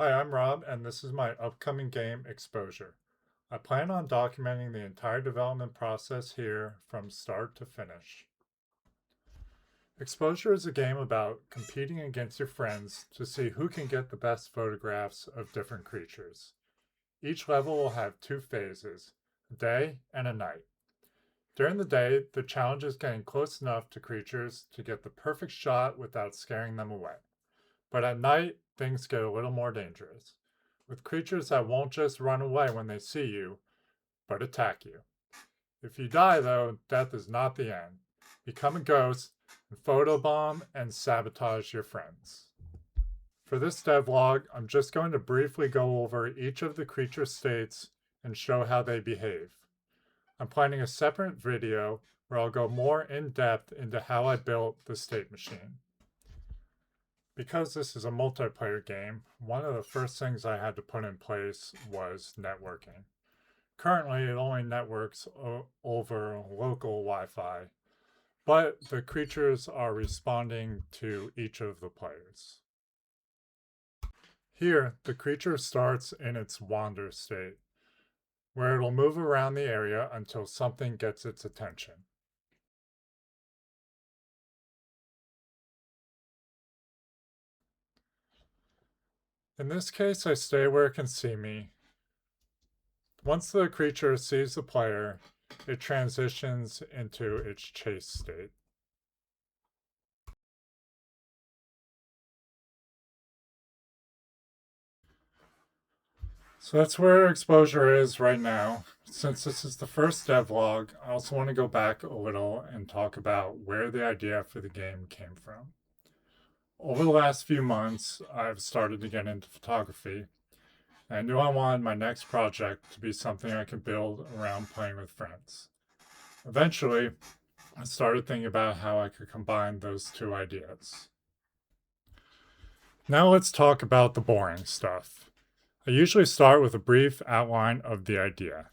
Hi, I'm Rob, and this is my upcoming game, Exposure. I plan on documenting the entire development process here from start to finish. Exposure is a game about competing against your friends to see who can get the best photographs of different creatures. Each level will have two phases, a day and a night. During the day, the challenge is getting close enough to creatures to get the perfect shot without scaring them away. But at night, things get a little more dangerous, with creatures that won't just run away when they see you, but attack you. If you die, though, death is not the end. Become a ghost and photobomb and sabotage your friends. For this devlog, I'm just going to briefly go over each of the creature states and show how they behave. I'm planning a separate video where I'll go more in depth into how I built the state machine. Because this is a multiplayer game, one of the first things I had to put in place was networking. Currently, it only networks over local Wi-Fi, but the creatures are responding to each of the players. Here, the creature starts in its wander state, where it'll move around the area until something gets its attention. In this case, I stay where it can see me. Once the creature sees the player, it transitions into its chase state. So that's where exposure is right now. Since this is the first devlog, I also want to go back a little and talk about where the idea for the game came from. Over the last few months, I've started to get into photography. I knew I wanted my next project to be something I could build around playing with friends. Eventually, I started thinking about how I could combine those two ideas. Now let's talk about the boring stuff. I usually start with a brief outline of the idea.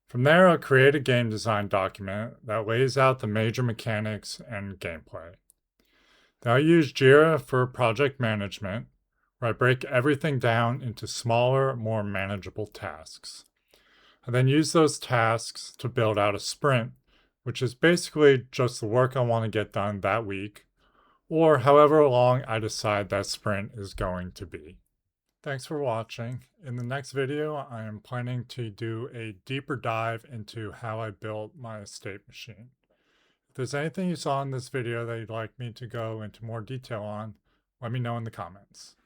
From there, I'll create a game design document that lays out the major mechanics and gameplay. Then I'll use Jira for project management, where I break everything down into smaller, more manageable tasks. I then use those tasks to build out a sprint, which is basically just the work I want to get done that week, or however long I decide that sprint is going to be. Thanks for watching. In the next video, I am planning to do a deeper dive into how I built my estate machine. If there's anything you saw in this video that you'd like me to go into more detail on, let me know in the comments.